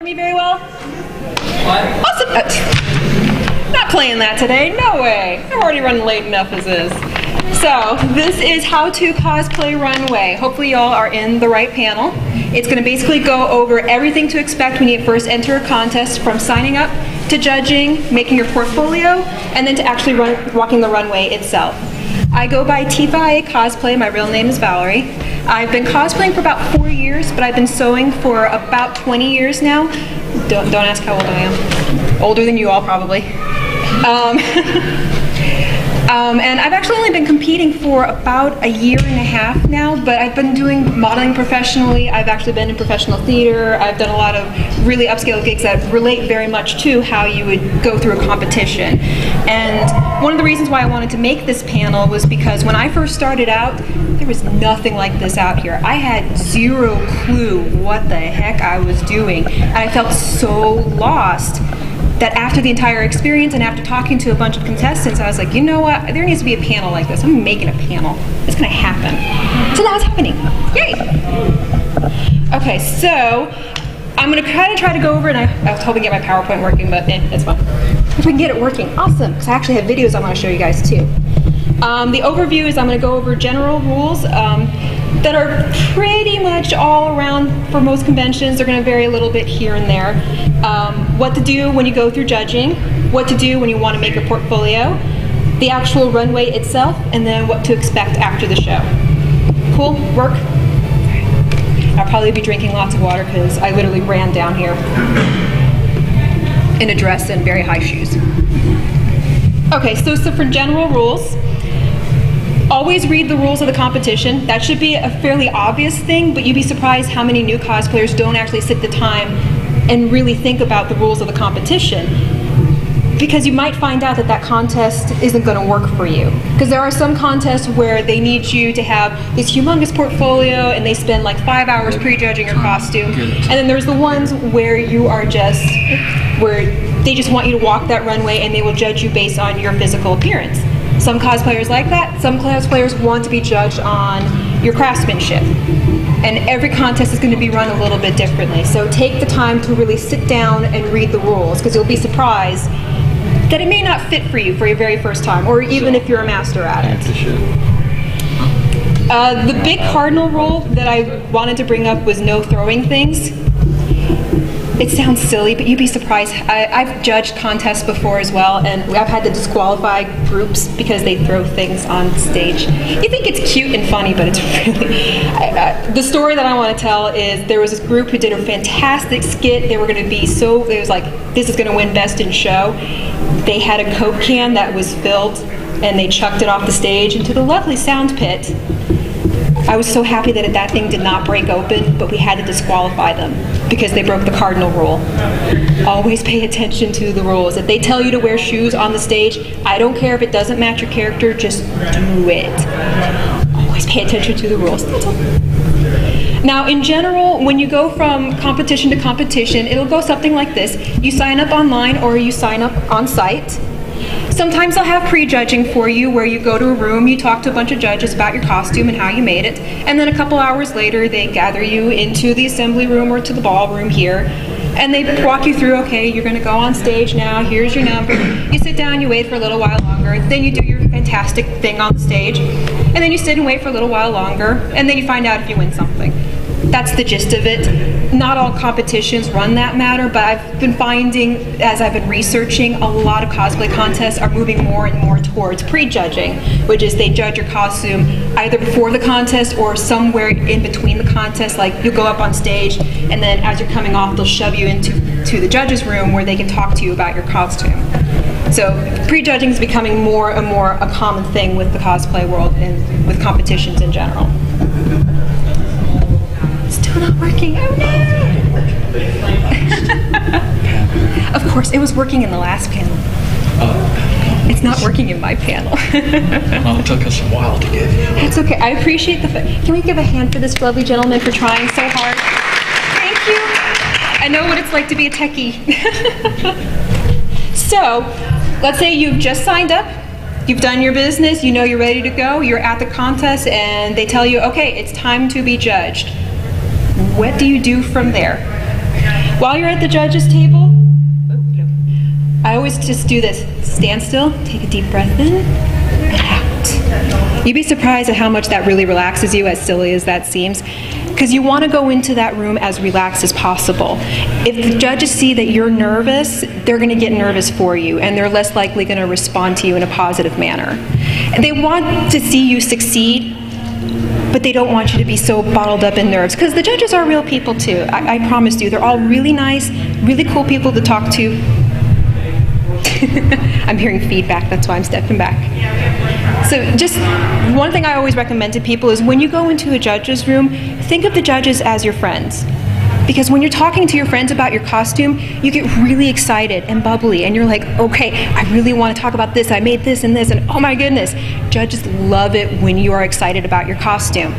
Hear me very well? What? Awesome. Not playing that today, no way. I'm already running late enough as is. So, this is how to cosplay runway. Hopefully y'all are in the right panel. It's going to basically go over everything to expect when you first enter a contest, from signing up to judging, making your portfolio, and then to actually walking the runway itself. I go by Tifa Cosplay. My real name is Valerie. I've been cosplaying for about 4 years, but I've been sewing for about 20 years now. Don't ask how old I am. Older than you all, probably. And I've actually only been competing for about 1.5 years now, but I've been doing modeling professionally. I've actually been in professional theater. I've done a lot of really upscale gigs that relate very much to how you would go through a competition. And one of the reasons why I wanted to make this panel was because when I first started out, there was nothing like this out here. I had zero clue what the heck I was doing. And I felt so lost that after the entire experience and after talking to a bunch of contestants, I was like, you know what, there needs to be a panel like this. I'm making a panel. It's gonna happen. So now it's happening. Yay! Okay, so I'm gonna try to go over, and I was hoping to get my PowerPoint working, but it's fine. If we can get it working, awesome, because I actually have videos I wanna show you guys too. The overview is I'm gonna go over general rules that are pretty much all around for most conventions. They're gonna vary a little bit here and there. What to do when you go through judging, what to do when you want to make a portfolio, the actual runway itself, and then what to expect after the show. Cool? Work? I'll probably be drinking lots of water because I literally ran down here in a dress and very high shoes. Okay, so for general rules, always read the rules of the competition. That should be a fairly obvious thing, but you'd be surprised how many new cosplayers don't actually sit the time and really think about the rules of the competition, because you might find out that that contest isn't going to work for you. Because there are some contests where they need you to have this humongous portfolio and they spend like 5 hours prejudging your costume, and then there's the ones where you are where they just want you to walk that runway and they will judge you based on your physical appearance. Some cosplayers like that. Some cosplayers want to be judged on your craftsmanship. And every contest is going to be run a little bit differently. So take the time to really sit down and read the rules, because you'll be surprised that it may not fit for you for your very first time, or even if you're a master at it. The big cardinal rule that I wanted to bring up was no throwing things. It sounds silly, but you'd be surprised. I've judged contests before as well, and I've had to disqualify groups because they throw things on stage. You think it's cute and funny, but it's really... the story that I want to tell is there was this group who did a fantastic skit. They were going to be so... It was like, this is going to win Best in Show. They had a Coke can that was filled, and they chucked it off the stage into the lovely sound pit. I was so happy that that thing did not break open, but we had to disqualify them because they broke the cardinal rule. Always pay attention to the rules. If they tell you to wear shoes on the stage, I don't care if it doesn't match your character, just do it. Always pay attention to the rules. That's all. Now, in general, when you go from competition to competition, it'll go something like this. You sign up online or you sign up on site. Sometimes they'll have pre-judging for you, where you go to a room, you talk to a bunch of judges about your costume and how you made it, and then a couple hours later they gather you into the assembly room or to the ballroom here, and they walk you through, okay, you're going to go on stage now, here's your number. You sit down, you wait for a little while longer, then you do your fantastic thing on the stage, and then you sit and wait for a little while longer, and then you find out if you win something. That's the gist of it. Not all competitions run that matter, but I've been finding, as I've been researching, a lot of cosplay contests are moving more and more towards pre-judging, which is they judge your costume either before the contest or somewhere in between the contest. Like, you'll go up on stage, and then as you're coming off, they'll shove you into the judges' room where they can talk to you about your costume. So pre-judging is becoming more and more a common thing with the cosplay world and with competitions in general. Still not working, oh no! Of course, it was working in the last panel. It's not working in my panel. Well, it took us a while to get here. That's okay, I appreciate the Can we give a hand for this lovely gentleman for trying so hard? Thank you. I know what it's like to be a techie. So, let's say you've just signed up, you've done your business, you know you're ready to go, you're at the contest, and they tell you, okay, it's time to be judged. What do you do from there? While you're at the judges table, I always just do this. Stand still, take a deep breath in, and out. You'd be surprised at how much that really relaxes you, as silly as that seems, because you want to go into that room as relaxed as possible. If the judges see that you're nervous, they're going to get nervous for you, and they're less likely going to respond to you in a positive manner. And they want to see you succeed, but they don't want you to be so bottled up in nerves, because the judges are real people too. I promise you, they're all really nice, really cool people to talk to. I'm hearing feedback, that's why I'm stepping back. So just one thing I always recommend to people is when you go into a judge's room, think of the judges as your friends. Because when you're talking to your friends about your costume, you get really excited and bubbly, and you're like, okay, I really want to talk about this, I made this, and oh my goodness. Judges love it when you are excited about your costume.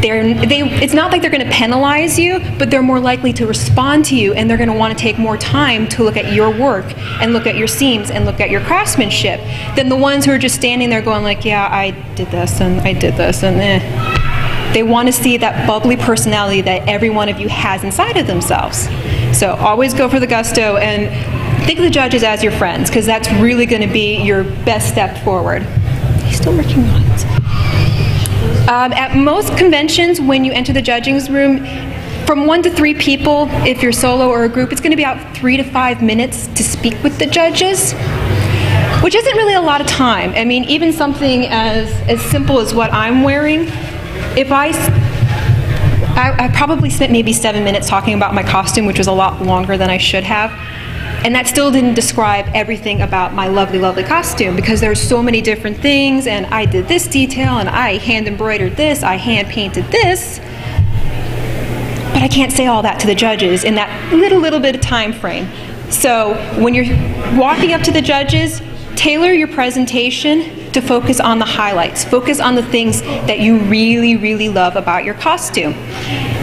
It's not like they're going to penalize you, but they're more likely to respond to you, and they're going to want to take more time to look at your work and look at your seams and look at your craftsmanship than the ones who are just standing there going like, yeah, I did this and I did this and eh. They want to see that bubbly personality that every one of you has inside of themselves. So always go for the gusto and think of the judges as your friends, because that's really going to be your best step forward. He's still working on it. At most conventions, when you enter the judging room, from 1 to 3 people, if you're solo or a group, it's going to be about 3 to 5 minutes to speak with the judges, which isn't really a lot of time. I mean, even something as simple as what I'm wearing, if I probably spent maybe 7 minutes talking about my costume, which was a lot longer than I should have. And that still didn't describe everything about my lovely, lovely costume, because there's so many different things, and I did this detail, and I hand embroidered this, I hand painted this. But I can't say all that to the judges in that little bit of time frame. So when you're walking up to the judges, tailor your presentation to focus on the highlights. Focus on the things that you really, really love about your costume.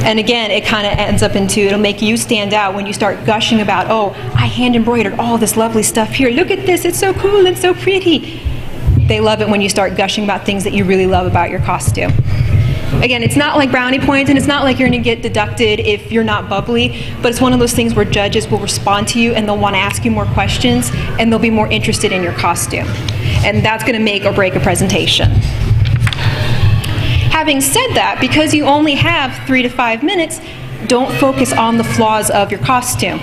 And again, it kind of ends up into, it'll make you stand out when you start gushing about, oh, I hand embroidered all this lovely stuff here. Look at this, it's so cool and so pretty. They love it when you start gushing about things that you really love about your costume. Again, it's not like brownie points, and it's not like you're going to get deducted if you're not bubbly, but it's one of those things where judges will respond to you and they'll want to ask you more questions, and they'll be more interested in your costume. And that's going to make or break a presentation. Having said that, because you only have 3 to 5 minutes, don't focus on the flaws of your costume.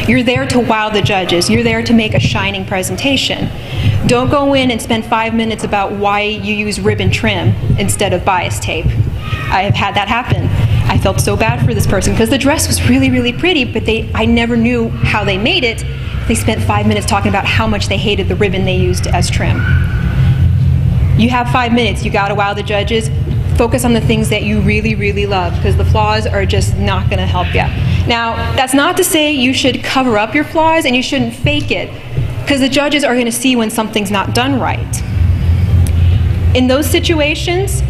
You're there to wow the judges. You're there to make a shining presentation. Don't go in and spend 5 minutes about why you use ribbon trim instead of bias tape. I have had that happen. I felt so bad for this person because the dress was really, really pretty, but I never knew how they made it. They spent 5 minutes talking about how much they hated the ribbon they used as trim. You have 5 minutes. You gotta wow the judges. Focus on the things that you really, really love, because the flaws are just not gonna help you. Now, that's not to say you should cover up your flaws and you shouldn't fake it, because the judges are gonna see when something's not done right. In those situations,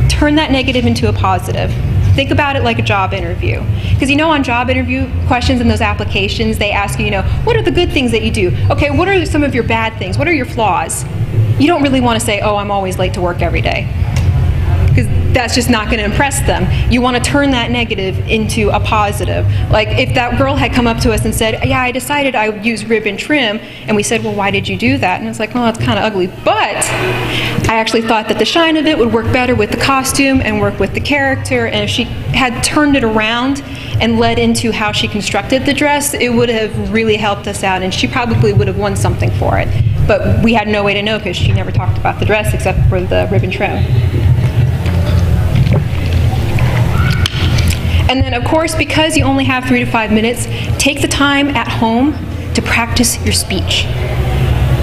turn that negative into a positive. Think about it like a job interview. Because on job interview questions in those applications, they ask you, what are the good things that you do? Okay, what are some of your bad things? What are your flaws? You don't really want to say, oh, I'm always late to work every day, because that's just not going to impress them. You want to turn that negative into a positive. Like if that girl had come up to us and said, yeah, I decided I would use ribbon trim, and we said, well, why did you do that? And it's like, well, that's kind of ugly, but I actually thought that the shine of it would work better with the costume and work with the character, and if she had turned it around and led into how she constructed the dress, it would have really helped us out, and she probably would have won something for it. But we had no way to know because she never talked about the dress except for the ribbon trim. And then, of course, because you only have 3 to 5 minutes, take the time at home to practice your speech.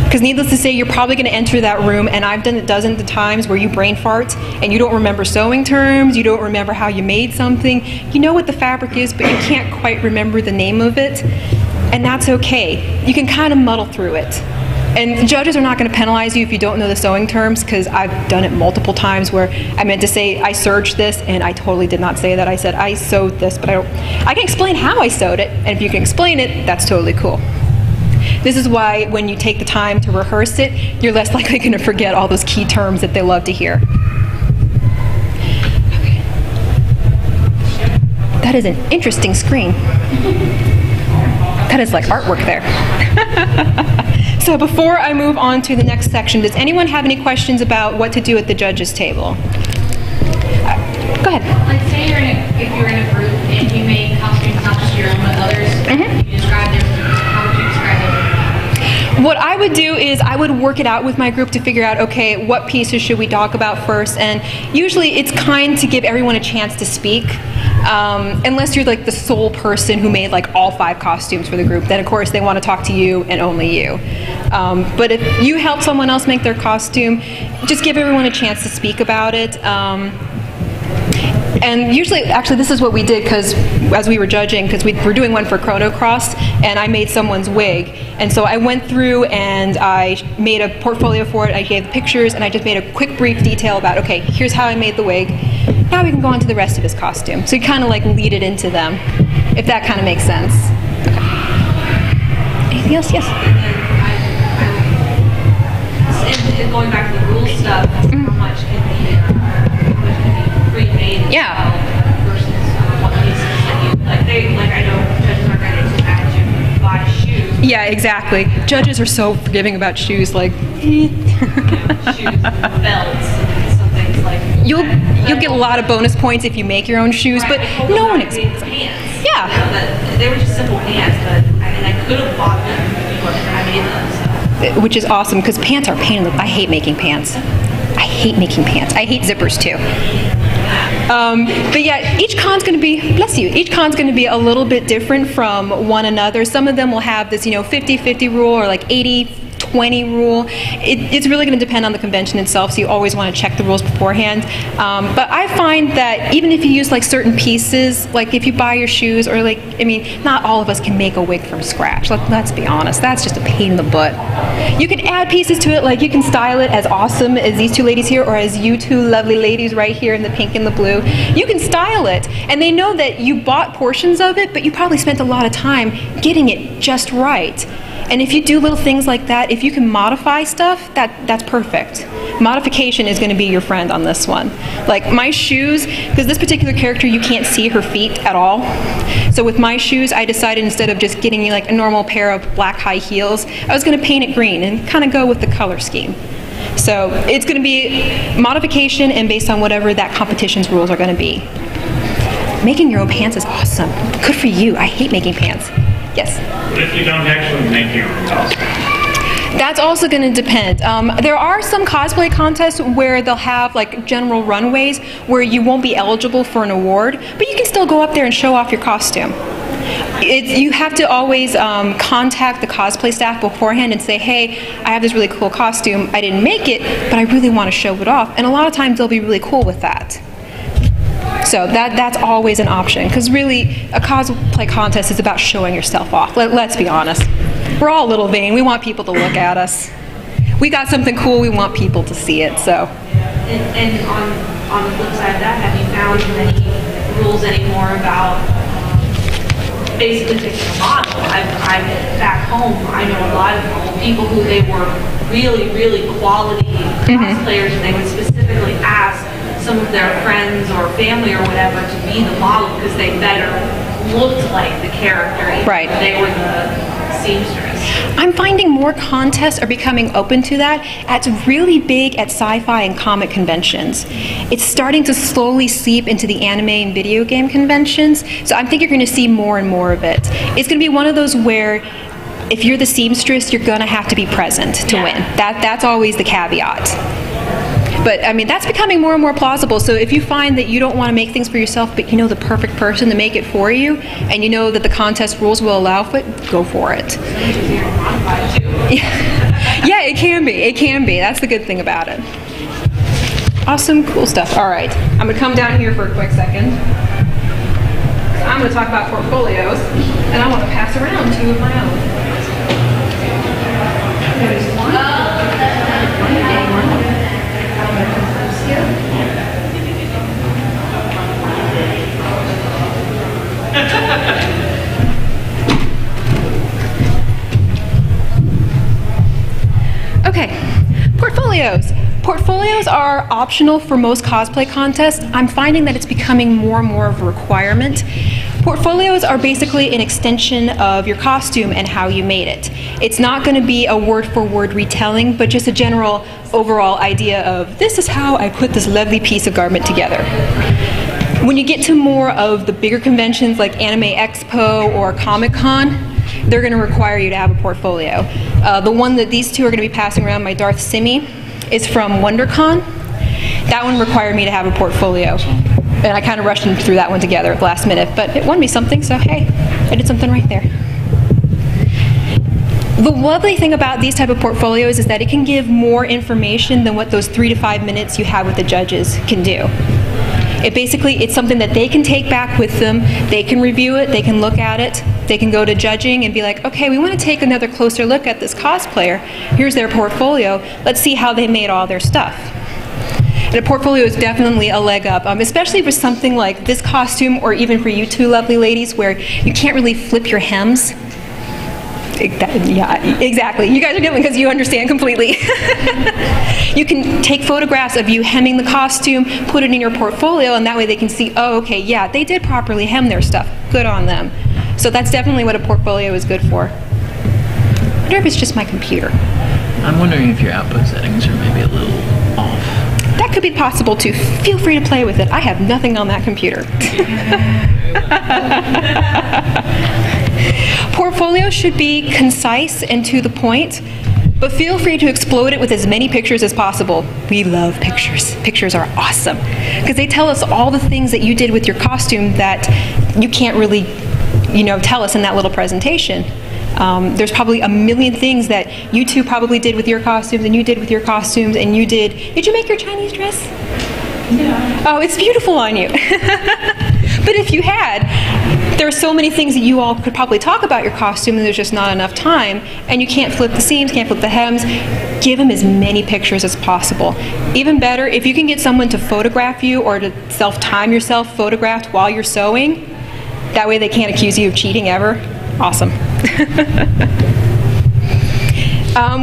Because needless to say, you're probably going to enter that room, and I've done it dozens of times where you brain fart and you don't remember sewing terms, you don't remember how you made something. You know what the fabric is, but you can't quite remember the name of it, and that's okay. You can kind of muddle through it. And the judges are not going to penalize you if you don't know the sewing terms, because I've done it multiple times where I meant to say I serged this and I totally did not say that. I said I sewed this, but I can explain how I sewed it, and if you can explain it, that's totally cool. This is why when you take the time to rehearse it, you're less likely going to forget all those key terms that they love to hear. Okay. That That is an interesting screen. That is like artwork there. So before I move on to the next section, does anyone have any questions about what to do at the judges' table? Go ahead. Like say if you're in a group and you make costumes not just your own but others, you describe them, how would you describe them? What I would do is I would work it out with my group to figure out, okay, what pieces should we talk about first? And usually it's kind to give everyone a chance to speak. Unless you're like the sole person who made like all 5 costumes for the group, then of course they want to talk to you and only you. But if you help someone else make their costume, just give everyone a chance to speak about it. And usually, actually, this is what we did because as we were judging, because we were doing one for Chrono Cross, and I made someone's wig. And so I went through and I made a portfolio for it. I gave pictures, and I just made a quick, brief detail about, okay, here's how I made the wig. Now we can go on to the rest of his costume. So you kind of like lead it into them, if that kind of makes sense. Okay. Anything else? Yes? And going back to the rule stuff, how much can be pre-made versus what pieces that you, like I know judges are going to ask you to buy shoes. Yeah, exactly. Judges are so forgiving about shoes, like, Shoes, belts, and some things like You'll get a lot of bonus points if you make your own shoes, right, but no one expects. Pants. Yeah. You know, that they were just simple pants, but I mean, I could have bought them before I made them. So. Which is awesome because pants are a pain in the. I hate making pants. I hate making pants. I hate zippers too. But yeah, each con's going to be, bless you, each con's going to be a little bit different from one another. Some of them will have this, 50-50 rule or like 80-20 rule. It's really going to depend on the convention itself, so you always want to check the rules beforehand. But I find that even if you use like certain pieces, like if you buy your shoes or like, I mean, not all of us can make a wig from scratch. Let's be honest, that's just a pain in the butt. You can add pieces to it, like you can style it as awesome as these two ladies here or as you two lovely ladies right here in the pink and the blue. You can style it, and they know that you bought portions of it, but you probably spent a lot of time getting it just right. And if you do little things like that, if you can modify stuff, that's perfect. Modification is going to be your friend on this one. Like my shoes, because this particular character, you can't see her feet at all. So with my shoes, I decided instead of just getting like a normal pair of black high heels, I was going to paint it green and kind of go with the color scheme. So it's going to be modification and based on whatever that competition's rules are going to be. Making your own pants is awesome. Good for you. I hate making pants. Yes? What if you don't actually make your own costume? That's also going to depend. There are some cosplay contests where they'll have like general runways where you won't be eligible for an award, but you can still go up there and show off your costume. You have to always contact the cosplay staff beforehand and say, hey, I have this really cool costume. I didn't make it, but I really want to show it off. And a lot of times they'll be really cool with that. So that's always an option, because really a cosplay contest is about showing yourself off. Let's be honest. We're all a little vain. We want people to look at us. We got something cool, we want people to see it, so. And on the flip side of that, have you found many rules anymore about basically picking a model? I'm back home, I know a lot of people who they were really, really quality cosplayers, and they would specifically ask some of their friends or family or whatever to be the model because they better looked like the character. Right. They were the seamstress. I'm finding more contests are becoming open to that. It's really big at sci-fi and comic conventions. It's starting to slowly seep into the anime and video game conventions. So I think you're going to see more and more of it. It's going to be one of those where if you're the seamstress, you're going to have to be present to win. That's always the caveat. But I mean, that's becoming more and more plausible. So if you find that you don't want to make things for yourself, but you know the perfect person to make it for you, and you know that the contest rules will allow for it, go for it. Yeah, it can be. It can be. That's the good thing about it. Awesome, cool stuff. All right, I'm going to come down here for a quick second. I'm going to talk about portfolios, and I want to pass around two of my own. There's one. Okay, portfolios. Portfolios are optional for most cosplay contests. I'm finding that it's becoming more and more of a requirement. Portfolios are basically an extension of your costume and how you made it. It's not going to be a word-for-word retelling, but just a general overall idea of, this is how I put this lovely piece of garment together. When you get to more of the bigger conventions like Anime Expo or Comic-Con, they're going to require you to have a portfolio. The one that these two are going to be passing around, my Darth Simi, is from WonderCon. That one required me to have a portfolio. And I kind of rushed through that one together at the last minute, but it won me something, so hey, I did something right there. The lovely thing about these type of portfolios is that it can give more information than what those 3 to 5 minutes you have with the judges can do. It's something that they can take back with them, they can review it, they can look at it, they can go to judging and be like, okay, we want to take another closer look at this cosplayer, here's their portfolio, let's see how they made all their stuff. And a portfolio is definitely a leg up, especially for something like this costume, or even for you two lovely ladies, where you can't really flip your hems. Yeah, exactly. You guys are giggling because you understand completely. You can take photographs of you hemming the costume, put it in your portfolio, and that way they can see, oh, okay, yeah, they did properly hem their stuff. Good on them. So that's definitely what a portfolio is good for. I wonder if it's just my computer. I'm wondering if your output settings are maybe a little off. That could be possible too. Feel free to play with it. I have nothing on that computer. Portfolios should be concise and to the point, but feel free to explode it with as many pictures as possible. We love pictures. Pictures are awesome because they tell us all the things that you did with your costume that you can't really, tell us in that little presentation. There's probably a million things that you two probably did with your costumes, and you did with your costumes, and you did you make your Chinese dress? Yeah. Oh, it's beautiful on you. But if you had, there are so many things that you all could probably talk about your costume, and there's just not enough time, and you can't flip the seams, can't flip the hems. Give them as many pictures as possible. Even better, if you can get someone to photograph you or to self-time yourself photographed while you're sewing, that way they can't accuse you of cheating ever. Awesome.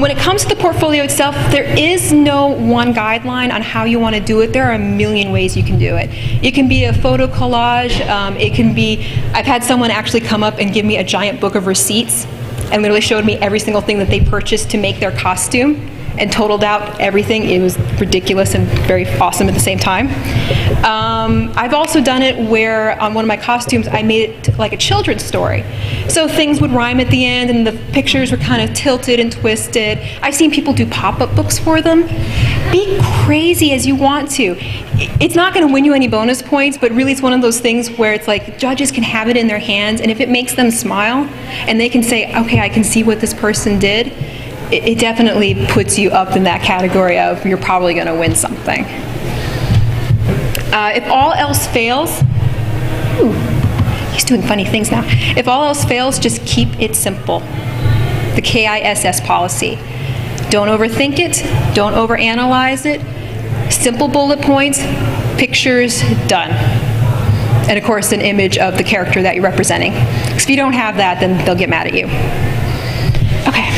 When it comes to the portfolio itself, there is no one guideline on how you want to do it. There are a million ways you can do it. It can be a photo collage. It can be, I've had someone actually come up and give me a giant book of receipts and literally showed me every single thing that they purchased to make their costume and totaled out everything. It was ridiculous and very awesome at the same time. I've also done it where on one of my costumes I made it like a children's story. So things would rhyme at the end and the pictures were kind of tilted and twisted. I've seen people do pop-up books for them. Be crazy as you want to. It's not going to win you any bonus points, but really it's one of those things where it's like judges can have it in their hands, and if it makes them smile and they can say, okay, I can see what this person did, it definitely puts you up in that category of you're probably going to win something. If all else fails, he's doing funny things now. If all else fails, just keep it simple. The KISS policy. Don't overthink it, don't overanalyze it. Simple bullet points, pictures, done. And of course, an image of the character that you're representing. Because if you don't have that, then they'll get mad at you. Okay.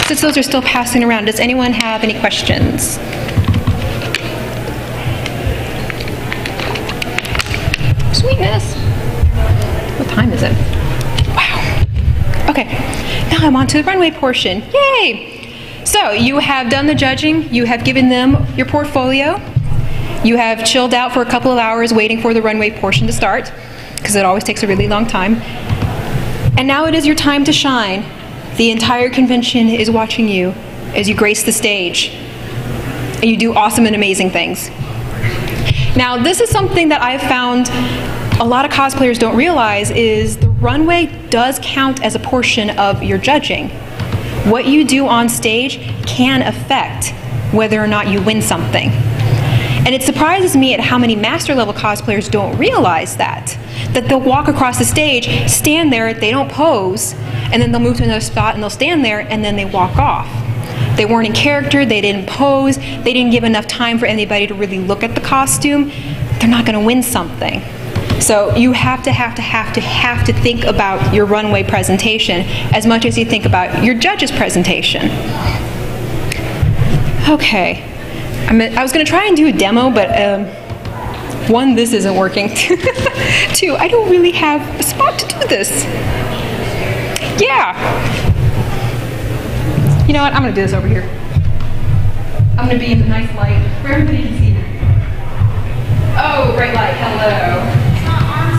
Since those are still passing around, does anyone have any questions? Sweetness. What time is it? Wow. Okay, now I'm on to the runway portion. Yay! So you have done the judging, you have given them your portfolio, you have chilled out for a couple of hours waiting for the runway portion to start, because it always takes a really long time. And now it is your time to shine. The entire convention is watching you as you grace the stage and you do awesome and amazing things. Now, this is something that I've found a lot of cosplayers don't realize is the runway does count as a portion of your judging. What you do on stage can affect whether or not you win something. And it surprises me at how many master level cosplayers don't realize that they'll walk across the stage, stand there, they don't pose, and then they'll move to another spot and they'll stand there and then they walk off. They weren't in character, they didn't pose, they didn't give enough time for anybody to really look at the costume. They're not going to win something. So you have to think about your runway presentation as much as you think about your judge's presentation. Okay. I was going to try and do a demo, but One, this isn't working. Two, I don't really have a spot to do this. Yeah. You know what? I'm going to do this over here. I'm going to be in the nice light where everybody can see me. Oh, bright light. Hello.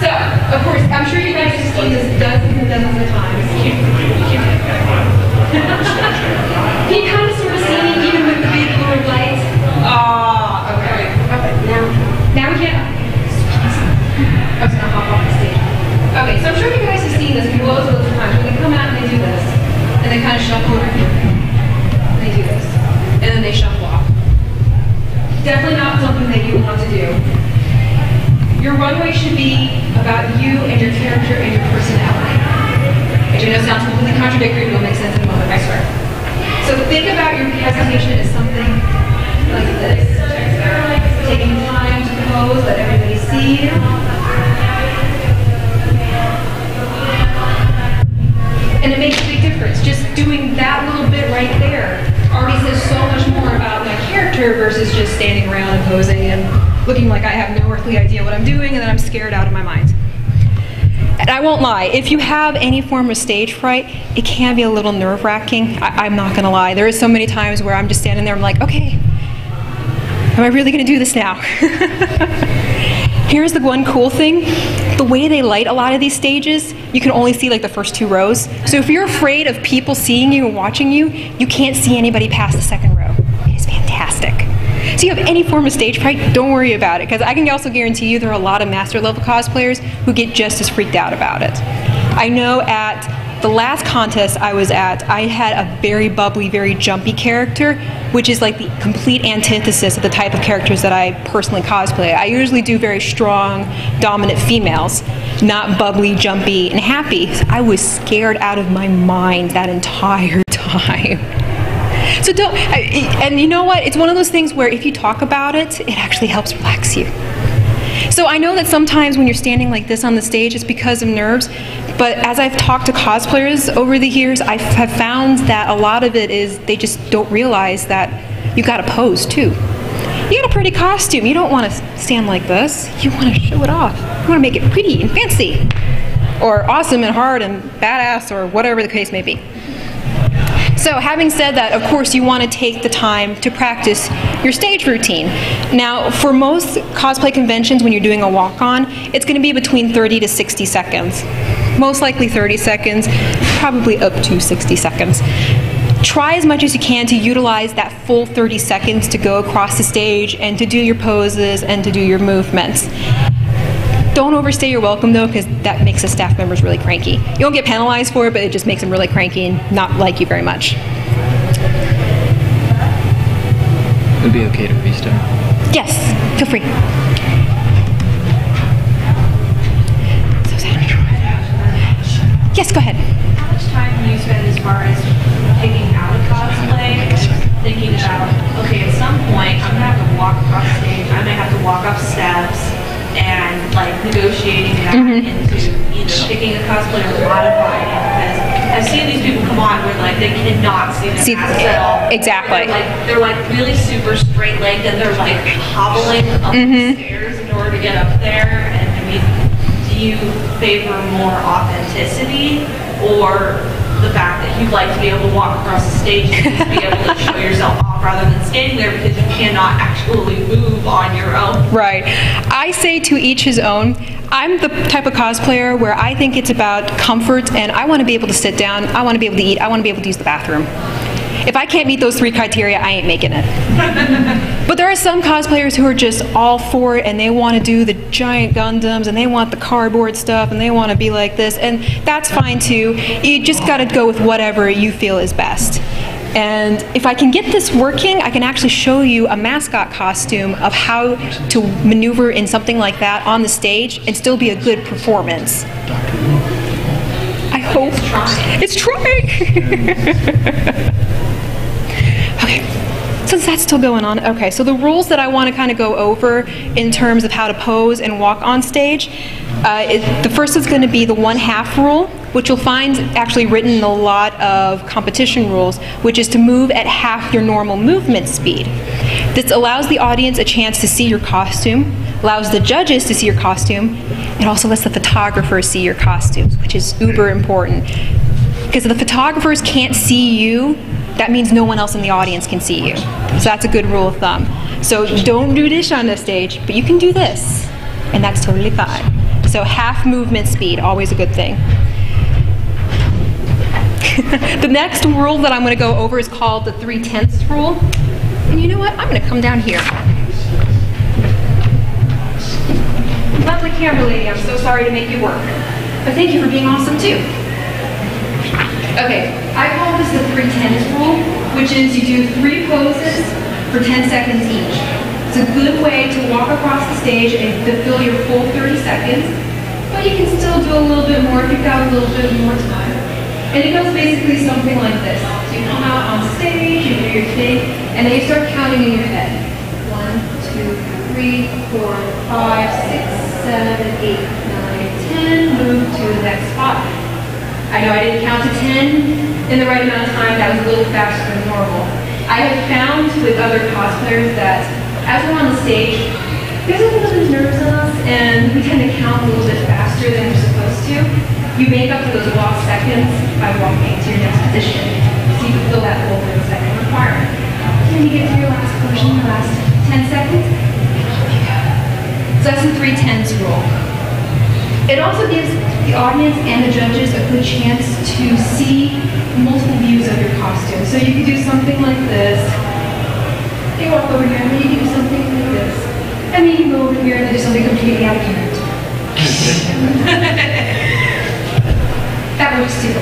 So, of course, I'm sure you guys have seen this dozens and dozens of times. Can you kind of sort of see me even with the big blue lights? Ah, okay. Now we can't. I was going to hop off the stage. Okay, so I'm sure you guys have seen this loads of times. When they come out and they do this, and they kind of shuffle over here. And they do this, and then they shuffle off. Definitely not something that you want to do. Your runway should be about you and your character and your personality. Which I know sounds completely contradictory, but will make sense in a moment, I swear. So think about your presentation as something like this. Taking time to pose, let everybody see you. And it makes a big difference. Just doing that little bit right there already says so much more about my character versus just standing around and posing and looking like I have no earthly idea what I'm doing and then I'm scared out of my mind. And I won't lie, if you have any form of stage fright, it can be a little nerve-wracking. I'm not gonna lie. There are so many times where I'm just standing there, I'm like, okay, am I really gonna do this now? Here's the one cool thing. The way they light a lot of these stages, you can only see like the first 2 rows. So if you're afraid of people seeing you and watching you, you can't see anybody past the 2nd row. It is fantastic. So you have any form of stage fright, don't worry about it, because I can also guarantee you there are a lot of master level cosplayers who get just as freaked out about it. I know at the last contest I was at, I had a very bubbly, very jumpy character, which is like the complete antithesis of the type of characters that I personally cosplay. I usually do very strong, dominant females, not bubbly, jumpy, and happy. I was scared out of my mind that entire time. So don't, and you know what? It's one of those things where if you talk about it, it actually helps relax you. So I know that sometimes when you're standing like this on the stage, it's because of nerves, but as I've talked to cosplayers over the years, I have found that a lot of it is they just don't realize that you gotta pose too. You got a pretty costume. You don't want to stand like this. You want to show it off. You want to make it pretty and fancy, or awesome and hard and badass, or whatever the case may be. So having said that, of course you want to take the time to practice your stage routine. Now, for most cosplay conventions, when you're doing a walk-on, it's going to be between 30 to 60 seconds. Most likely 30 seconds, probably up to 60 seconds. Try as much as you can to utilize that full 30 seconds to go across the stage and to do your poses and to do your movements. Don't overstay your welcome though, because that makes the staff members really cranky. You won't get penalized for it, but it just makes them really cranky and not like you very much. It would be okay to restart. Yes, feel free. Yes, go ahead. How much time do you spend as far as picking out a cosplay, thinking about, okay, at some point I'm gonna have to walk across stage, I may have to walk up steps, and like negotiating that into either picking a cosplay or modifying it, because I've seen these people come on where like they cannot see the masks at all. Exactly. They're like really super straight legged and they're like hobbling up the stairs in order to get up there. And I mean, do you favor more authenticity or the fact that you'd like to be able to walk across the stage and just be able to show yourself off rather than standing there because you cannot actually move on your own? Right. I say to each his own. I'm the type of cosplayer where I think it's about comfort, and I want to be able to sit down, I want to be able to eat, I want to be able to use the bathroom. If I can't meet those 3 criteria, I ain't making it. But there are some cosplayers who are just all for it, and they want to do the giant Gundams, and they want the cardboard stuff, and they want to be like this, and that's fine too. You just got to go with whatever you feel is best. And if I can get this working, I can actually show you a mascot costume of how to maneuver in something like that on the stage and still be a good performance. I hope. It's trying. Okay, since that's still going on, okay, so the rules that I want to kind of go over in terms of how to pose and walk on stage, the first is going to be the 1/2 rule, which you'll find actually written in a lot of competition rules, which is to move at half your normal movement speed. This allows the audience a chance to see your costume, allows the judges to see your costume. It also lets the photographers see your costumes, which is uber important. Because if the photographers can't see you, that means no one else in the audience can see you. So that's a good rule of thumb. So don't do this on the stage, but you can do this, and that's totally fine. So half movement speed, always a good thing. The next rule that I'm going to go over is called the 3/10 rule. And you know what? I'm going to come down here. Lovely camera lady, I'm so sorry to make you work. But thank you for being awesome too. Okay, I call this the 3/10 rule, which is you do 3 poses for 10 seconds each. It's a good way to walk across the stage and fulfill your full 30 seconds, but you can still do a little bit more if you've got a little bit more time. And it goes basically something like this. So you come out on stage, you do your thing, and then you start counting in your head. 1, 2, 3, 4, 5, 6, 7, 8, 9, 10. Move to the next spot. I know I didn't count to 10 in the right amount of time. That was a little faster than normal. I have found with other cosplayers that as we're on the stage, there's a little bit of nerves on us, and we tend to count a little bit faster than we're supposed to. You make up for those lost seconds by walking to your next position, so you can fill that full 30-second requirement. Can you get to your last portion, your last 10 seconds? So that's the 3/10 rule. It also gives the audience and the judges a good chance to see multiple views of your costume. So you could do something like this. You walk over here, and then you can do something like this. And then you can go over here and then do something completely out of character. That works too.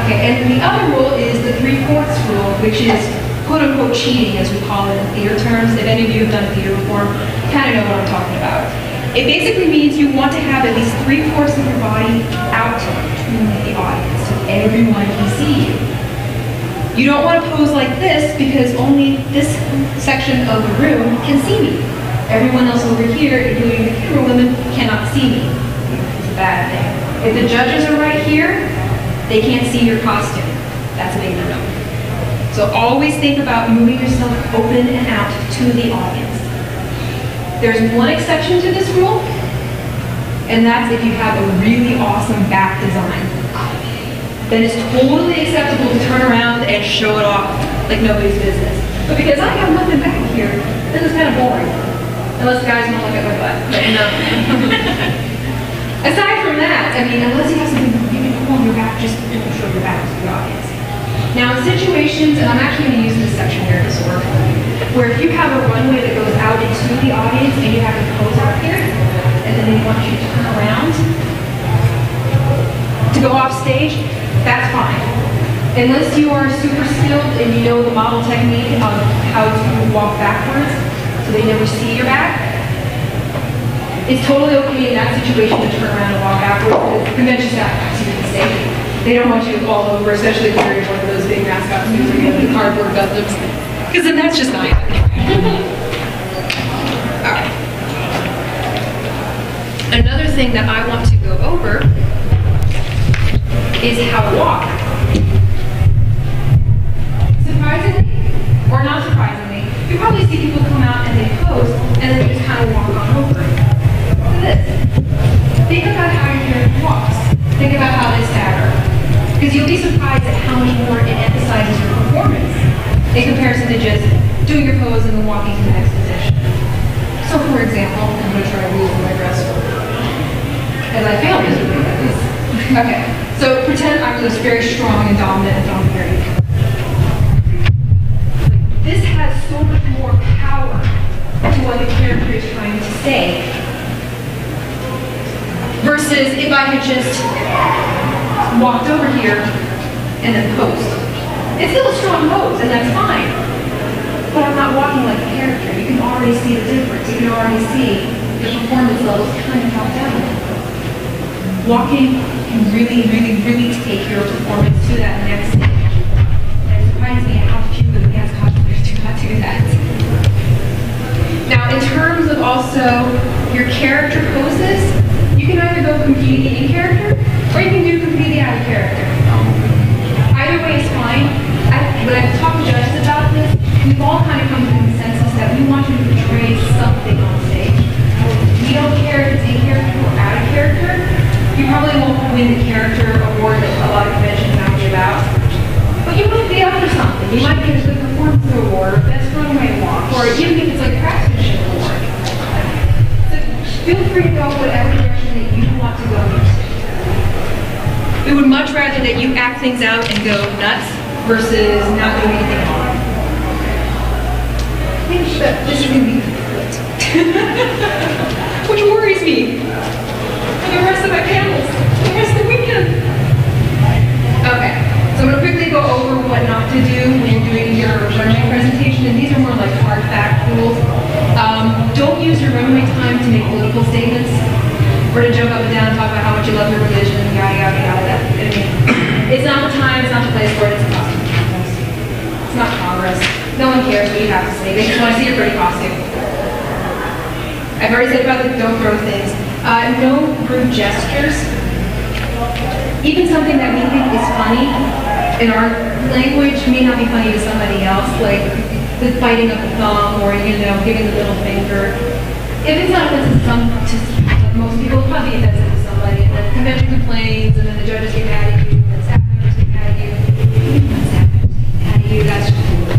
Okay, and the other rule is the 3/4 rule, which is quote-unquote cheating, as we call it in theater terms. If any of you have done theater before, you kind of know what I'm talking about. It basically means you want to have at least 3/4 of your body out to the audience, so everyone can see you. You don't want to pose like this because only this section of the room can see me. Everyone else over here, including the camera women, cannot see me. It's a bad thing. If the judges are right here, they can't see your costume. That's a big no-no. So always think about moving yourself open and out to the audience. There's one exception to this rule, and that's if you have a really awesome back design. Then it's totally acceptable to turn around and show it off like nobody's business. But because I have nothing back here, this is kind of boring. Unless guys don't look at my butt. But no. Aside from that, I mean, unless you have something you can pull on your back, just don't show your back to the audience. Now in situations, and I'm actually going to use this section here to work, where if you have a runway that goes out into the audience and you have to pose out here, and then they want you to turn around to go off stage, that's fine. Unless you are super skilled and you know the model technique of how to walk backwards so they never see your back, it's totally okay in that situation to turn around and walk backwards because convention staff has you mistake. They don't want you to fall over, especially if you're in one of those big mascots who's the cardboard Gundams, because then that's just not happening. Alright. Another thing that I want to go over is how to walk. Surprisingly, or not surprisingly, you probably see people come out and they pose and then they just kind of walk on over. Look at this. Think about how your character walks. Think about how they stagger. Because you'll be surprised at how much more it emphasizes your performance in comparison to just doing your pose and then walking to the next position. So for example, I'm going to try to lose my dress as I fail miserably at this. Okay, so pretend I'm just very strong and dominant and domineering. This has so much more power to what the character is trying to say. Versus if I had just walked over here and then posed. It's still a strong pose, and that's fine. But I'm not walking like a character. You can already see the difference. You can already see the performance levels kind of drop down. Walking can really, really, really take your performance to that next stage. And it surprises me how few of the dance cosplayers do not do that. Now, in terms of also your character poses, you can either go completely in character, or you can do completely out of character. Either way is fine. When I've talked to judges about this, we've all kind of come to the consensus that we want you to portray something on stage. We would much rather that you act things out and go nuts versus not doing anything at all. I think this is going to be flipped. Which worries me for the rest of my panels, the rest of the weekend. Okay, so I'm going to quickly go over what not to do when doing your runway presentation, and these are more like hard fact rules. Don't use your runway time to make political statements or to jump up and down and talk about how much you love your religion, yada, yada, yada. I mean, it's not the time, it's not the place for it, it's a costume contest. It's not Congress. No one cares what you have to say. They just want to see your pretty costume. I've already said about the don't throw things. No rude gestures. Even something that we think is funny in our language may not be funny to somebody else, like the biting of the thumb or, you know, giving the middle finger. If it's not offensive to most people, it'll probably be offensive to somebody, and then the convention complains, and then the judges get mad at you, and the staff members get mad at you. Even when staff members get mad at you, that's just cool.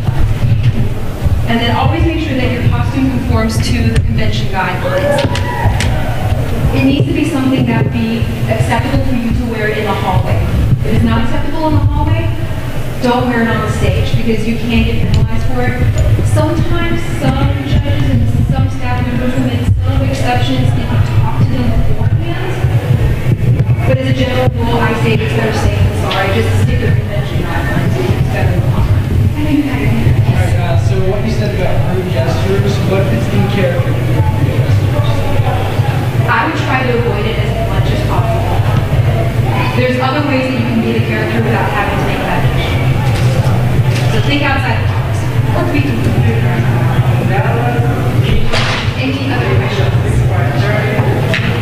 And then always make sure that your costume conforms to the convention guidelines. It needs to be something that would be acceptable for you to wear it in the hallway. If it's not acceptable in the hallway, don't wear it on the stage because you can get penalized for it. Sometimes some judges and some staff members will make some exceptions if you talk to them beforehand. But as a general rule, I say it's better safe than sorry. Just stick to convention guidelines. It's better than long. Alright, so what you said about rude gestures, what is in character for rude gestures? I would try to avoid it as much as possible. There's other ways that you can be the character without having to make that decision. So think outside the box. Or be any other questions?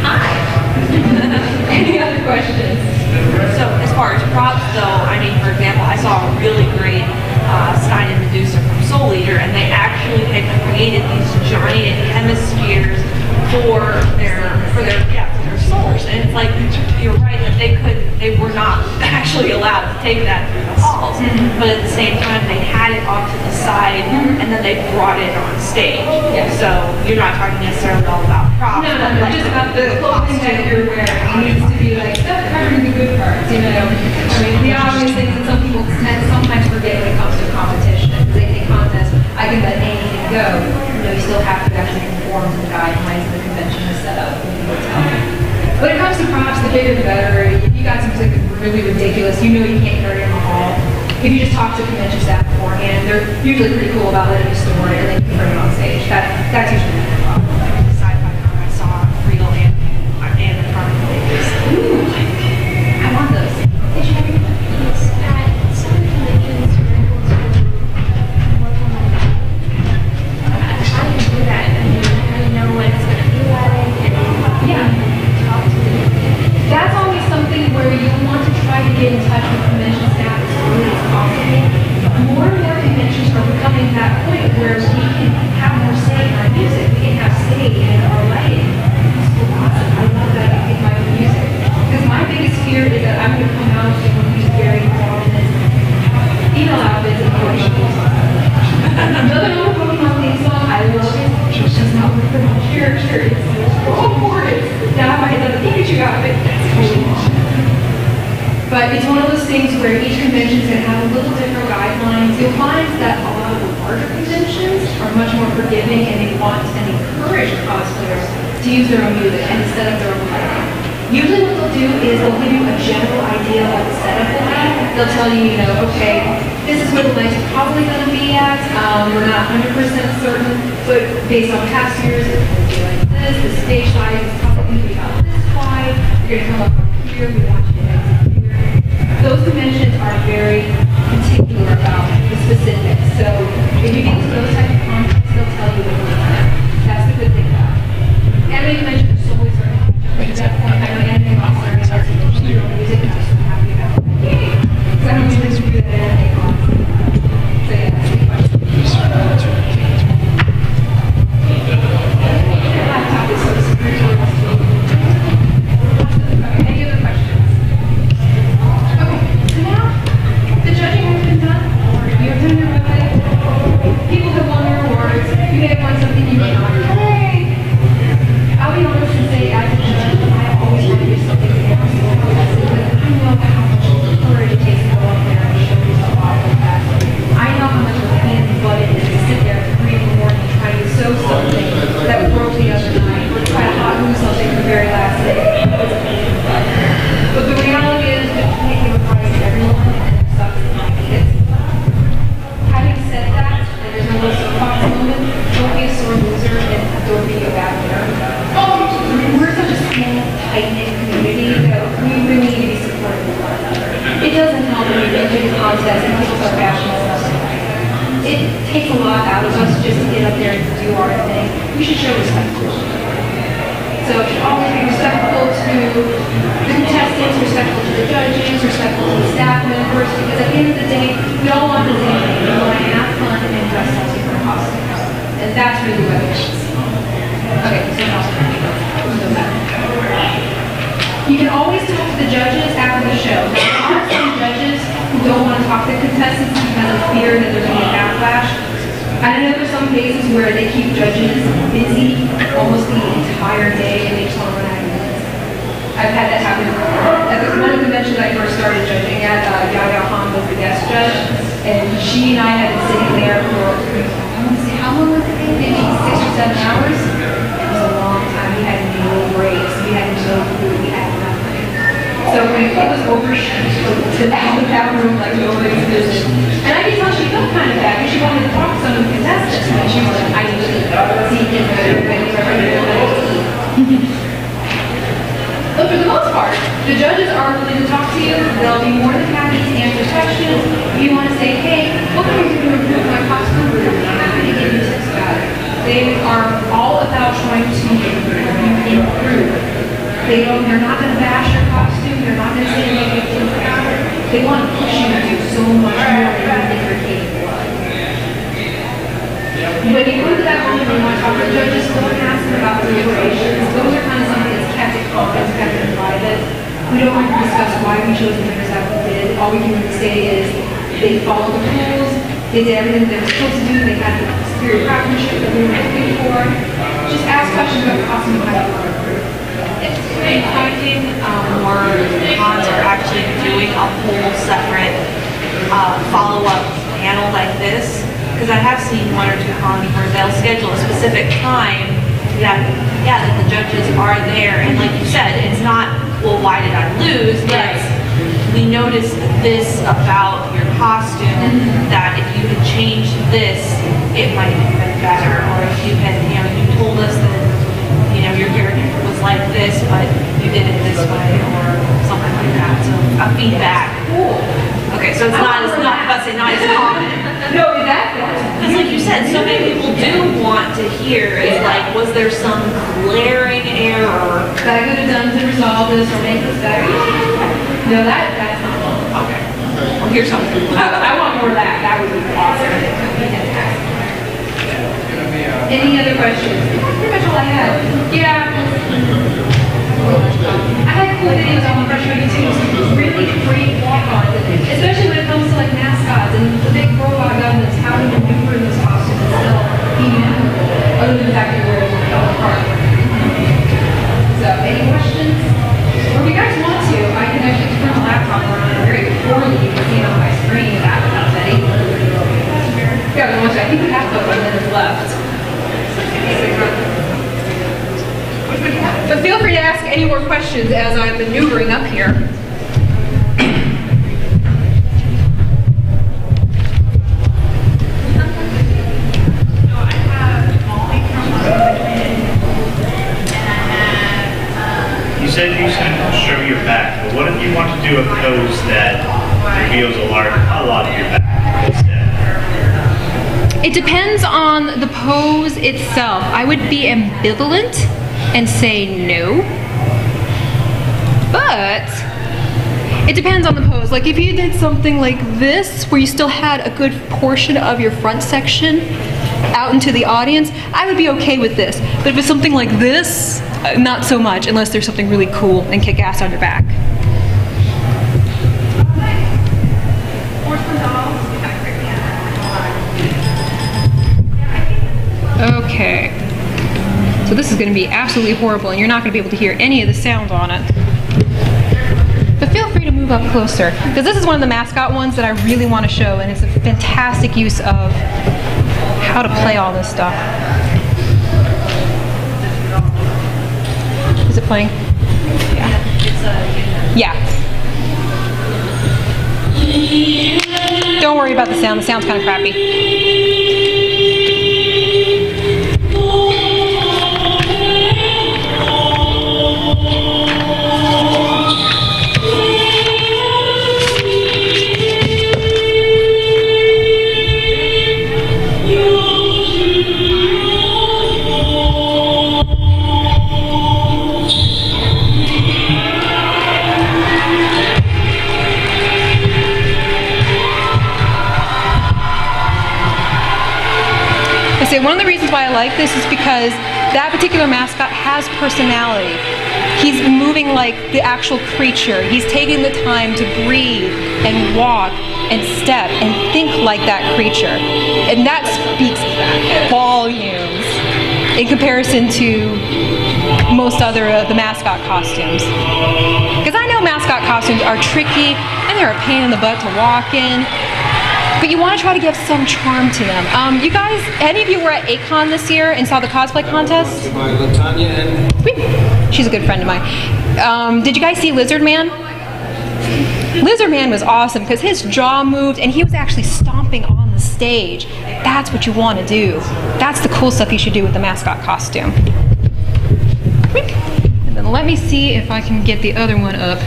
Hi. Any other questions? So as far as props though, I mean, for example, I saw a really great Stein and Medusa from Soul Eater, and they actually had created these giant hemispheres for their souls. And it's like, you're right that they were not actually allowed to take that through the halls, but at the same time they had it off to the side, and then they brought it on stage. So you're not talking necessarily all about props. No, but like just about the clothing that you're wearing. It needs to be like stuff covering the good parts, you know. I mean, the obvious things that some people sometimes forget when it comes to competition. Because they think contest, I can let anything go. You know, you still have to actually conform to the guidelines the convention has set up. When it comes to props, the bigger the better. If you got something really ridiculous, you know you can't carry it in the hall. If you just talk to convention staff beforehand, they're usually pretty cool about letting you store it and then you can bring it on stage. That's usually not a problem. the sci-fi con I saw real and the front pages. Ooh, I want those. They should have Yes, at some conventions, you're able to work on like, how do you do that? I mean, how do you know what it's going to be like? And Yeah. talk to them. That's always something where you want to try to get in touch with convention staff as early as possible. More and more conventions are becoming that point where we can have more say in our music. We can have say in our lighting. It's so awesome. I love that I get my own music. Because my biggest fear is that I'm going to come out with someone who's very prominent female outfits and emotions. Another Pokemon theme song, I love it. It's just not with the character. It's so important. Now if I had done a Pikachu outfit, that's totally wrong. But it's one of those things where each convention is going to have a little different guidelines. You'll find that a lot of the larger conventions are much more forgiving and they want and encourage cosplayers to use their own music and instead of their own lighting. Usually what they'll do is they'll give you a general idea of what the setup will be. They'll tell you, you know, okay, this is where the lights are probably going to be at. We're not 100% certain, but based on past years, it's going to be like this. The stage size is probably going to be about this wide. You're going to come up from here. We want you to exit here. Those conventions are very particular about the specifics. So if you get to those type of contests, they'll tell you what to do. That's the good thing about it. Anime conventions are always starting to jump at that point. I know anime was starting to start music, and I'm so happy about that. Because I don't usually do that at anime cons. So yeah, that's a good question. Laptop is so secure. Okay, any other questions? doesn't help when you get into the contest and people start bashing us. It takes a lot out of us just to get up there and do our thing. We should show respect. So it should always be respectful to the contestants, respectful to the judges, respectful to the staff members, because at the end of the day, we all want the same thing. We want to have fun and dress up for costumes. And that's really what it is. Okay, so now go back. You can always talk to the judges after the show. There are some judges who don't want to talk to the contestants because of fear that there's going to be a backlash. And I know there's some cases where they keep judges busy almost the entire day and they just want to run out of minutes. I've had that happen before. At one of the conventions I first started judging at, Yaya Han was the guest judge, and she and I had been sitting there for, I want to say, how long was it? Maybe 6 or 7 hours? It was a long time. We had no breaks. We had no food. We had nothing. So when it was over, she was out of that room like nobody's business. And I could tell she felt kind of bad because she wanted to talk to some of the contestants. And she was like, I need to see if everybody's ready to eat. But for the most part, the judges are willing to talk to you. They'll be more than happy to answer questions. If you want to say, hey, what can I do to improve my costume? I'm happy to give you tips about it. They are all about trying to improve. They're not going to bash your costume. They're not going to say negative things about it. They want to push you to do so much more than you think you're capable of. When you go to that room and you want to talk to the judges, don't ask them about the deliberations. Those are kind of something that's kept in confidence, kept in private. We don't want to discuss why we chose the winners that we did. All we can really say is they followed the rules, they did everything they were supposed to do, they had the spirit of craftsmanship that we were looking for. Just ask questions about the costume and how you want to improve. It's finding more cons are actually doing a whole separate follow-up panel like this. Because I have seen 1 or 2 cons where they'll schedule a specific time that the judges are there. And like you said, it's not, well, why did I lose? But we noticed this about your costume, that if you had changed this, it might have been better. Or if you had, you told us that, your character was like this, but you did it this way, or something like that. So a feedback. Cool. Okay, so it's not as common. No, exactly. Because like you said, so many people do want to hear is like, was there some glaring error that I could have done to resolve this or make this better? No, that's not wrong. Okay. Well, here's something. I want more of that. That would be awesome. Any other questions? Pretty much all I had. Yeah. I had cool videos on the freshman YouTube. Really great walk-ons, especially when it comes to like mascots and the big robot gun that's how to maneuver in this costume and still be memorable, other than the fact that we're in the park. So, any questions? Or if you guys want to, I can actually turn the laptop on very poorly. You can see it on my screen. That's not Betty. Yeah, I think we have 5 minutes left. But feel free to ask any more questions as I'm maneuvering up here. You said you should show your back, but what if you want to do a pose that reveals a lot of your back instead? It depends on the pose itself. I would be ambivalent and say no. But it depends on the pose. Like if you did something like this, where you still had a good portion of your front section out into the audience, I would be okay with this. But if it's something like this, not so much, unless there's something really cool and kick ass on your back. Okay, so this is going to be absolutely horrible and you're not going to be able to hear any of the sound on it. But feel free to move up closer, because this is one of the mascot ones that I really want to show, and it's a fantastic use of how to play all this stuff. Is it playing? Yeah. Yeah. Don't worry about the sound. The sound's kind of crappy. I say one of the reasons why I like this is because that particular mascot has personality. He's moving like the actual creature. He's taking the time to breathe and walk and step and think like that creature. And that speaks volumes in comparison to most other the mascot costumes. Because I know mascot costumes are tricky and they're a pain in the butt to walk in. But you want to try to give some charm to them. You guys, any of you were at A-Kon this year and saw the cosplay contest? She's a good friend of mine. Did you guys see Lizard Man? Lizard Man was awesome because his jaw moved and he was actually stomping on the stage. That's what you want to do. That's the cool stuff you should do with the mascot costume. And then let me see if I can get the other one up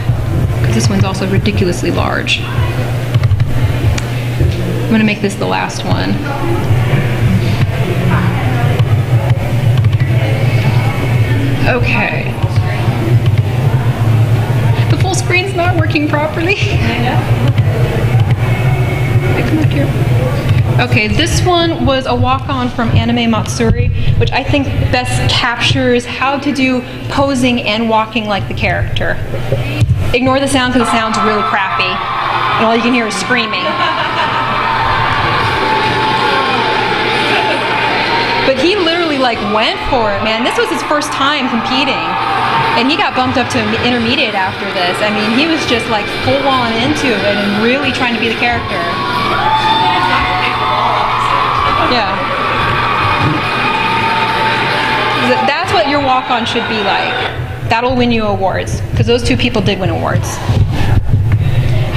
because this one's also ridiculously large. I'm gonna make this the last one. Okay. The full screen's not working properly. Come back here. Okay, this one was a walk-on from Anime Matsuri, which I think best captures how to do posing and walking like the character. Ignore the sound because the sound's really crappy, and all you can hear is screaming. But he literally like went for it, man. This was his first time competing. And he got bumped up to intermediate after this. I mean, he was just like full on into it and really trying to be the character. Yeah. That's what your walk-on should be like. That'll win you awards. Because those two people did win awards.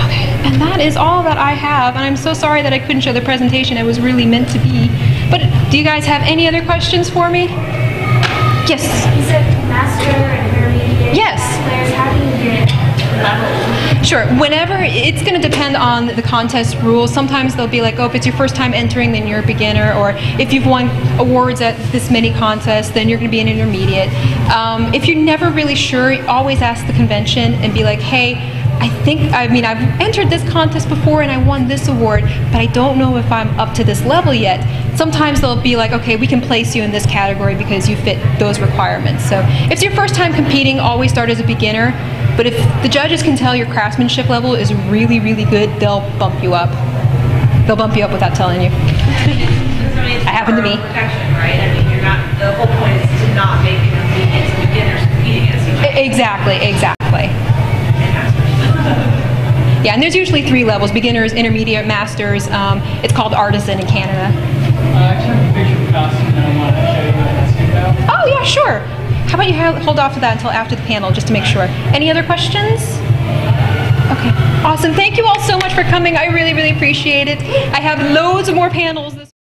Okay, and that is all that I have. And I'm so sorry that I couldn't show the presentation. It was really meant to be. But do you guys have any other questions for me? Yes. You said master and intermediate. Yes. Players, how do you get level? Sure. Whenever, it's going to depend on the contest rules. Sometimes they'll be like, oh, if it's your first time entering, then you're a beginner. Or if you've won awards at this many contests, then you're going to be an intermediate. If you're never really sure, always ask the convention and be like, hey, I've entered this contest before and I won this award, but I don't know if I'm up to this level yet. Sometimes they'll be like, okay, we can place you in this category because you fit those requirements. So if it's your first time competing, always start as a beginner. But if the judges can tell your craftsmanship level is really, really good, they'll bump you up. They'll bump you up without telling you. It happened to me. Protection, right? I mean, you're not, the whole point is to not make intermediates and beginners competing against each other. Exactly, exactly. Yeah, and there's usually 3 levels: beginners, intermediate, masters. It's called artisan in Canada. I actually have a picture of the costume that I want to show you what it's about. Oh yeah, sure. How about you hold off to that until after the panel, just to make sure. Any other questions? Okay, awesome. Thank you all so much for coming. I really, really appreciate it. I have loads of more panels this